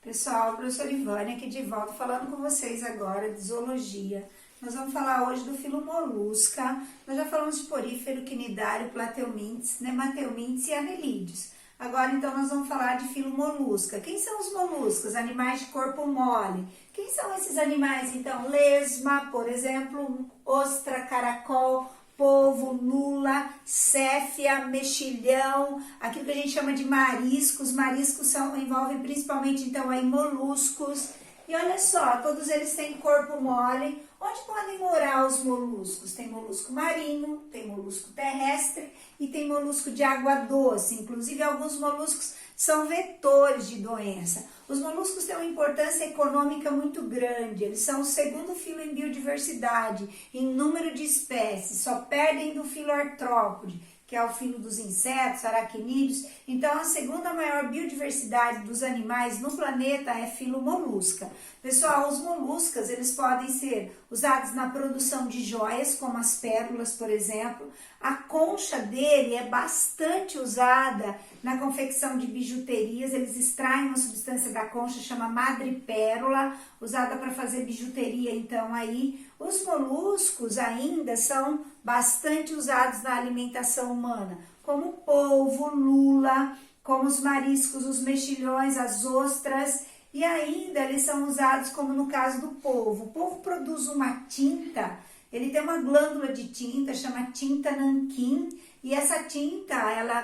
Pessoal, professora Ivânia aqui de volta falando com vocês agora de zoologia. Nós vamos falar hoje do filo Molusca. Nós já falamos de porífero, quinidário, plateumintes, nemateumintes e anelídeos. Agora, então, nós vamos falar de filo Molusca. Quem são os moluscos? Animais de corpo mole. Quem são esses animais, então? Lesma, por exemplo, ostra, caracol, polvo, lula, céfia, mexilhão, aquilo que a gente chama de mariscos. Mariscos envolvem principalmente, então, aí, moluscos. E olha só, todos eles têm corpo mole. Onde podem morar os moluscos? Tem molusco marinho, tem molusco terrestre e tem molusco de água doce. Inclusive, alguns moluscos são vetores de doença. Os moluscos têm uma importância econômica muito grande. Eles são o segundo filo em biodiversidade, em número de espécies. Só perdem do filo artrópode, que é o filo dos insetos, aracnídeos. Então, a segunda maior biodiversidade dos animais no planeta é filo molusca. Pessoal, os moluscas, eles podem ser usados na produção de joias, como as pérolas, por exemplo. A concha dele é bastante usada na confecção de bijuterias. Eles extraem uma substância da concha, chama madrepérola, usada para fazer bijuteria. Então, aí, os moluscos ainda são bastante usados na alimentação humana, como polvo, lula, como os mariscos, os mexilhões, as ostras, e ainda eles são usados como no caso do polvo. O polvo produz uma tinta, ele tem uma glândula de tinta, chama tinta nanquim, e essa tinta,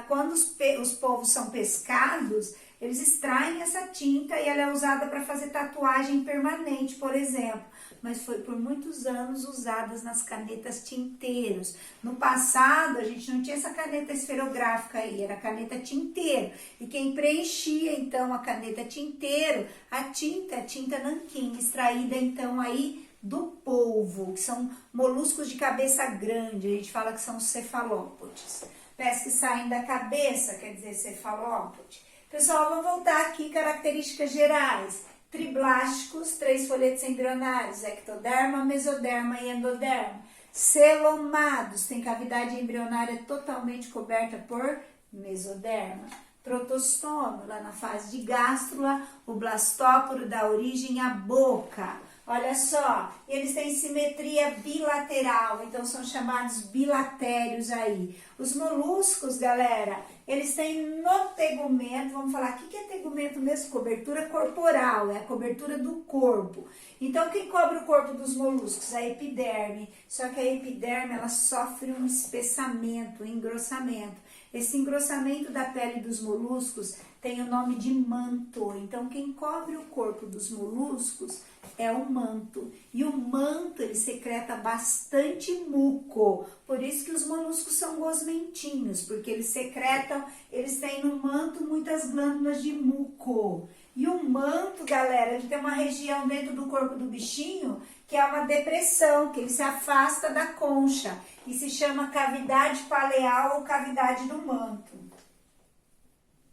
quando os polvos são pescados, eles extraem essa tinta e ela é usada para fazer tatuagem permanente, por exemplo. Mas foi por muitos anos usadas nas canetas tinteiros. No passado, a gente não tinha essa caneta esferográfica aí, era a caneta tinteiro. E quem preenchia, então, a caneta tinteiro, a tinta nanquim, extraída, então, aí do polvo, que são moluscos de cabeça grande, a gente fala que são cefalópodes. Pés que saem da cabeça, quer dizer cefalópode. Pessoal, vamos voltar aqui, características gerais. Triblásticos, 3 folhetos embrionários, ectoderma, mesoderma e endoderma. Celomados, tem cavidade embrionária totalmente coberta por mesoderma. Protostômio, lá na fase de gástrula, o blastóporo dá origem à boca. Olha só, eles têm simetria bilateral, então são chamados bilatérios aí. Os moluscos, galera, eles têm no tegumento, vamos falar, o que é tegumento mesmo? Cobertura corporal, é a cobertura do corpo. Então, quem cobre o corpo dos moluscos? A epiderme. Só que a epiderme, ela sofre um espessamento, um engrossamento. Esse engrossamento da pele dos moluscos tem o nome de manto. Então, quem cobre o corpo dos moluscos é o manto. E o manto, ele secreta bastante muco. Por isso que os moluscos são gosmentinhos, porque eles têm no manto muitas glândulas de muco. E o manto, galera, ele tem uma região dentro do corpo do bichinho que é uma depressão, que ele se afasta da concha e se chama cavidade paleal ou cavidade do manto.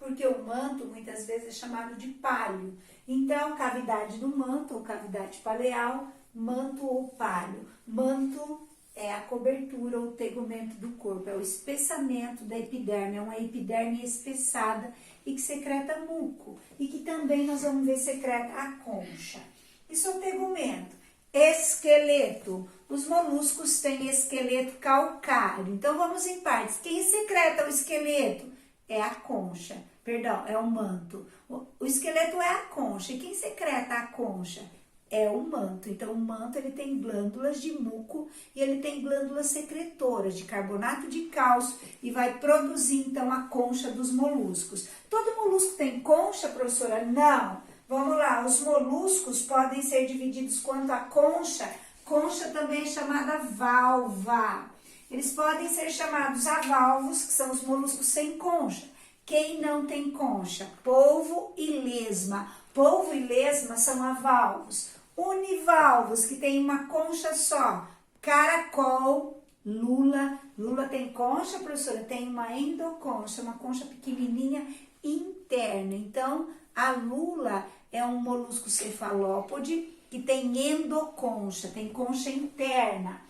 Porque o manto muitas vezes é chamado de pálio. Então, cavidade do manto ou cavidade paleal, manto ou pálio. Manto é a cobertura ou tegumento do corpo, é o espessamento da epiderme, é uma epiderme espessada e que secreta muco. E que também nós vamos ver secreta a concha. Isso é o tegumento. Esqueleto. Os moluscos têm esqueleto calcário. Então, vamos em partes. Quem secreta o esqueleto? É a concha. Perdão, é o manto. O esqueleto é a concha. E quem secreta a concha? É o manto. Então, o manto ele tem glândulas de muco e ele tem glândulas secretoras de carbonato de cálcio e vai produzir, então, a concha dos moluscos. Todo molusco tem concha, professora? Não. Vamos lá, os moluscos podem ser divididos quanto à concha. Concha também é chamada valva. Eles podem ser chamados avalvos, que são os moluscos sem concha. Quem não tem concha? Polvo e lesma. Polvo e lesma são avalvos. Univalvos, que tem uma concha só. Caracol, lula. Lula tem concha, professora? Tem uma endoconcha, uma concha pequenininha interna. Então, a lula é um molusco cefalópode que tem endoconcha, tem concha interna.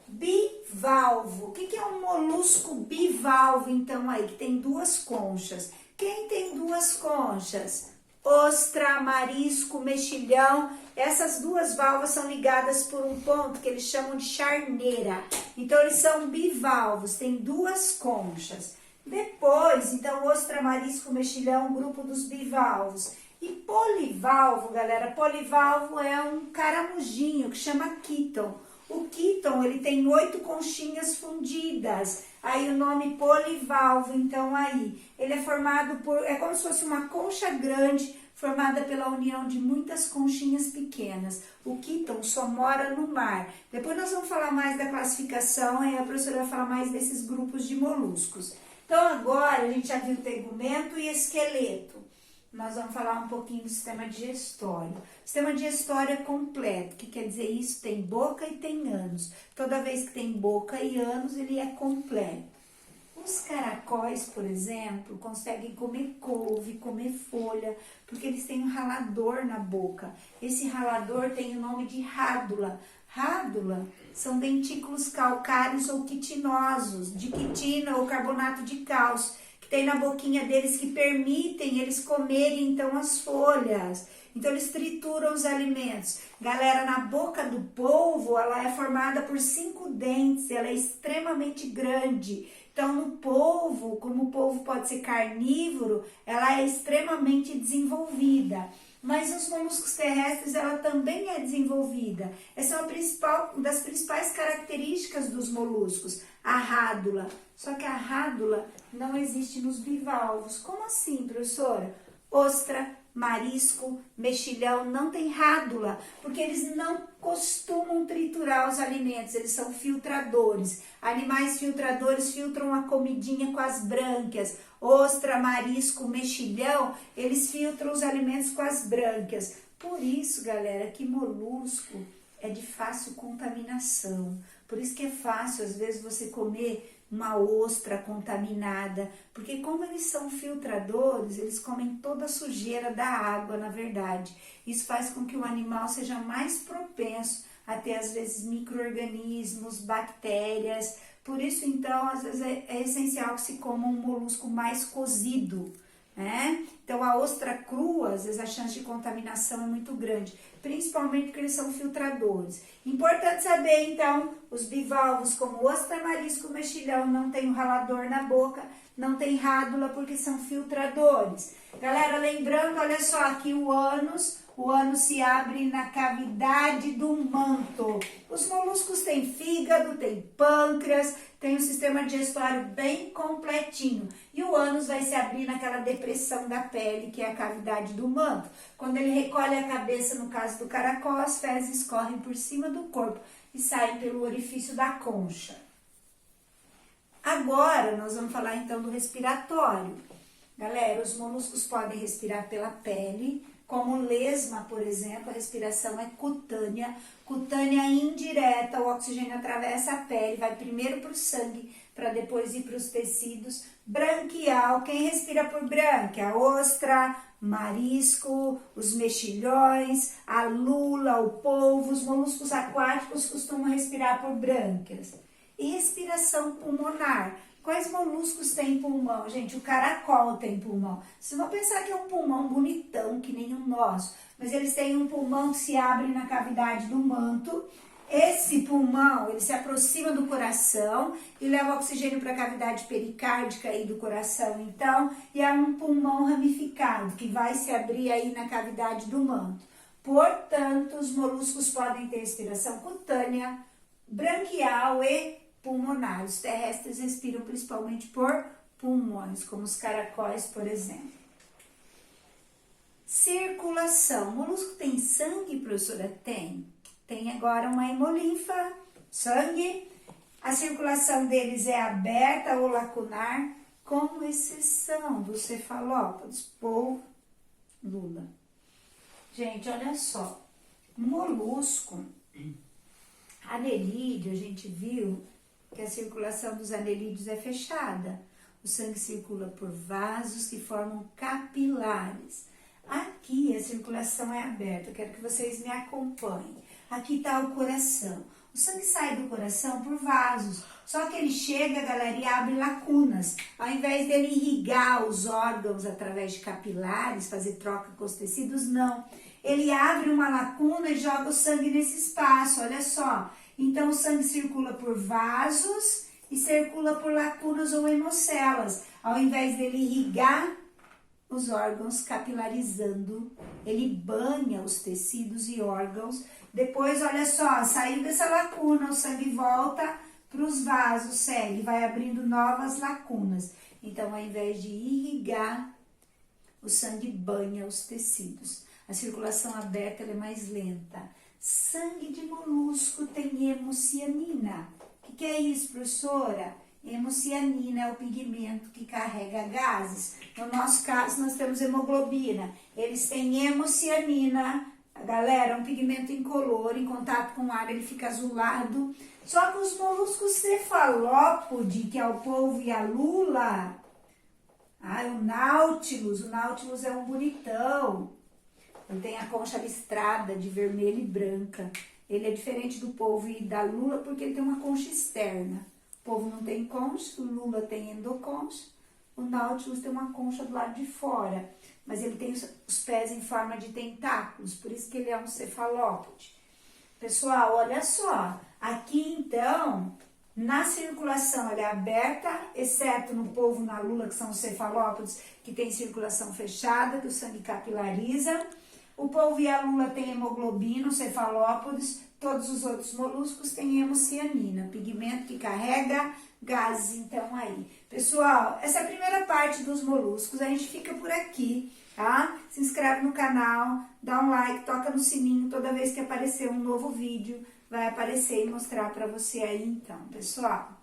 Bivalvo. O que é um molusco bivalvo, então, aí? Que tem duas conchas. Quem tem duas conchas? ostra, marisco, mexilhão. Essas duas valvas são ligadas por um ponto que eles chamam de charneira. Então, eles são bivalvos, tem duas conchas. Depois, então, ostra, marisco, mexilhão, grupo dos bivalvos. E polivalvo, galera, polivalvo é um caramujinho que chama quíton. O quíton, ele tem 8 conchinhas fundidas. Aí o nome polivalvo, então aí, ele é formado por, é como se fosse uma concha grande, formada pela união de muitas conchinhas pequenas. O quíton só mora no mar. Depois nós vamos falar mais da classificação, e a professora vai falar mais desses grupos de moluscos. Então agora a gente já viu tegumento e esqueleto. Nós vamos falar um pouquinho do sistema digestório. Sistema digestório é completo, que quer dizer isso? Tem boca e tem ânus. Toda vez que tem boca e ânus, ele é completo. Os caracóis, por exemplo, conseguem comer couve, comer folha, porque eles têm um ralador na boca. Esse ralador tem o nome de rádula. Rádula são dentículos calcários ou quitinosos, de quitina ou carbonato de cálcio, que tem na boquinha deles que permitem eles comerem então as folhas. Então eles trituram os alimentos. Galera, na boca do polvo, ela é formada por 5 dentes, ela é extremamente grande. Então no polvo, como o polvo pode ser carnívoro, ela é extremamente desenvolvida. Mas nos moluscos terrestres ela também é desenvolvida. Essa é uma das principais características dos moluscos, a rádula. Só que a rádula não existe nos bivalvos. Como assim, professora? Ostra, marisco, mexilhão não tem rádula, porque eles não costumam triturar os alimentos, eles são filtradores. Animais filtradores filtram a comidinha com as brânquias. Ostra, marisco, mexilhão, eles filtram os alimentos com as brânquias. Por isso, galera, que molusco é de fácil contaminação. Por isso que é fácil, às vezes, você comer uma ostra contaminada, porque como eles são filtradores, eles comem toda a sujeira da água, na verdade. Isso faz com que o animal seja mais propenso a ter, às vezes, micro-organismos, bactérias. Por isso, então, às vezes é essencial que se coma um molusco mais cozido, né? Então, a ostra crua, às vezes a chance de contaminação é muito grande, principalmente porque eles são filtradores. Importante saber, então, os bivalvos, como ostra, marisco, mexilhão, não tem um ralador na boca, não tem rádula, porque são filtradores. Galera, lembrando, olha só, aqui o ânus se abre na cavidade do manto. Os moluscos têm fígado, têm pâncreas, tem um sistema digestório bem completinho. E o ânus vai se abrir naquela depressão da pele, que é a cavidade do manto. Quando ele recolhe a cabeça, no caso do caracol, as fezes escorrem por cima do corpo e saem pelo orifício da concha. Agora, nós vamos falar então do respiratório. Galera, os moluscos podem respirar pela pele, como lesma, por exemplo, a respiração é cutânea. Cutânea indireta, o oxigênio atravessa a pele, vai primeiro para o sangue, para depois ir para os tecidos. Branquial, quem respira por brânquia? Ostra, marisco, os mexilhões, a lula, o polvo, os moluscos aquáticos costumam respirar por brânquias. E respiração pulmonar. Quais moluscos têm pulmão? Gente, o caracol tem pulmão. Vocês vão pensar que é um pulmão bonitão, que nem o nosso. Mas eles têm um pulmão que se abre na cavidade do manto. Esse pulmão, ele se aproxima do coração e leva oxigênio para a cavidade pericárdica aí do coração, então. E é um pulmão ramificado, que vai se abrir aí na cavidade do manto. Portanto, os moluscos podem ter respiração cutânea, branquial e pulmonar. Os terrestres respiram principalmente por pulmões, como os caracóis, por exemplo. Circulação. O molusco tem sangue, professora? Tem. Tem agora uma hemolinfa, sangue. A circulação deles é aberta ou lacunar, com exceção dos cefalópodes, polvo, lula. Gente, olha só. Molusco, anelídeo, a gente viu que a circulação dos anelídeos é fechada. O sangue circula por vasos que formam capilares. Aqui a circulação é aberta. Eu quero que vocês me acompanhem. Aqui está o coração. O sangue sai do coração por vasos, só que ele chega, galera, e abre lacunas. Ao invés dele irrigar os órgãos através de capilares, fazer troca com os tecidos, não. Ele abre uma lacuna e joga o sangue nesse espaço, olha só. Então, o sangue circula por vasos e circula por lacunas ou hemocelas. Ao invés dele irrigar os órgãos capilarizando, ele banha os tecidos e órgãos. Depois, olha só, saiu dessa lacuna, o sangue volta para os vasos, segue, vai abrindo novas lacunas. Então, ao invés de irrigar, o sangue banha os tecidos. A circulação aberta ela é mais lenta. Sangue de molusco tem hemocianina. O que é isso, professora? Hemocianina é o pigmento que carrega gases. No nosso caso, nós temos hemoglobina. Eles têm hemocianina. Galera, é um pigmento incolor, em contato com o ar ele fica azulado. Só que os moluscos cefalópode, que é o polvo e a lula, o Nautilus é um bonitão. Ele tem a concha listrada de vermelho e branca. Ele é diferente do polvo e da lula porque ele tem uma concha externa. O polvo não tem concha, o lula tem endoconcha, o Nautilus tem uma concha do lado de fora. Mas ele tem os pés em forma de tentáculos, por isso que ele é um cefalópode. Pessoal, olha só. Aqui, então, na circulação ela é aberta, exceto no polvo e na lula, que são os cefalópodes, que tem circulação fechada, que o sangue capilariza. O polvo e a lula tem hemoglobina, os cefalópodes, todos os outros moluscos têm hemocianina, pigmento que carrega gases, então aí. Pessoal, essa é a primeira parte dos moluscos, a gente fica por aqui, tá? Se inscreve no canal, dá um like, toca no sininho, toda vez que aparecer um novo vídeo, vai aparecer e mostrar pra você aí então, pessoal.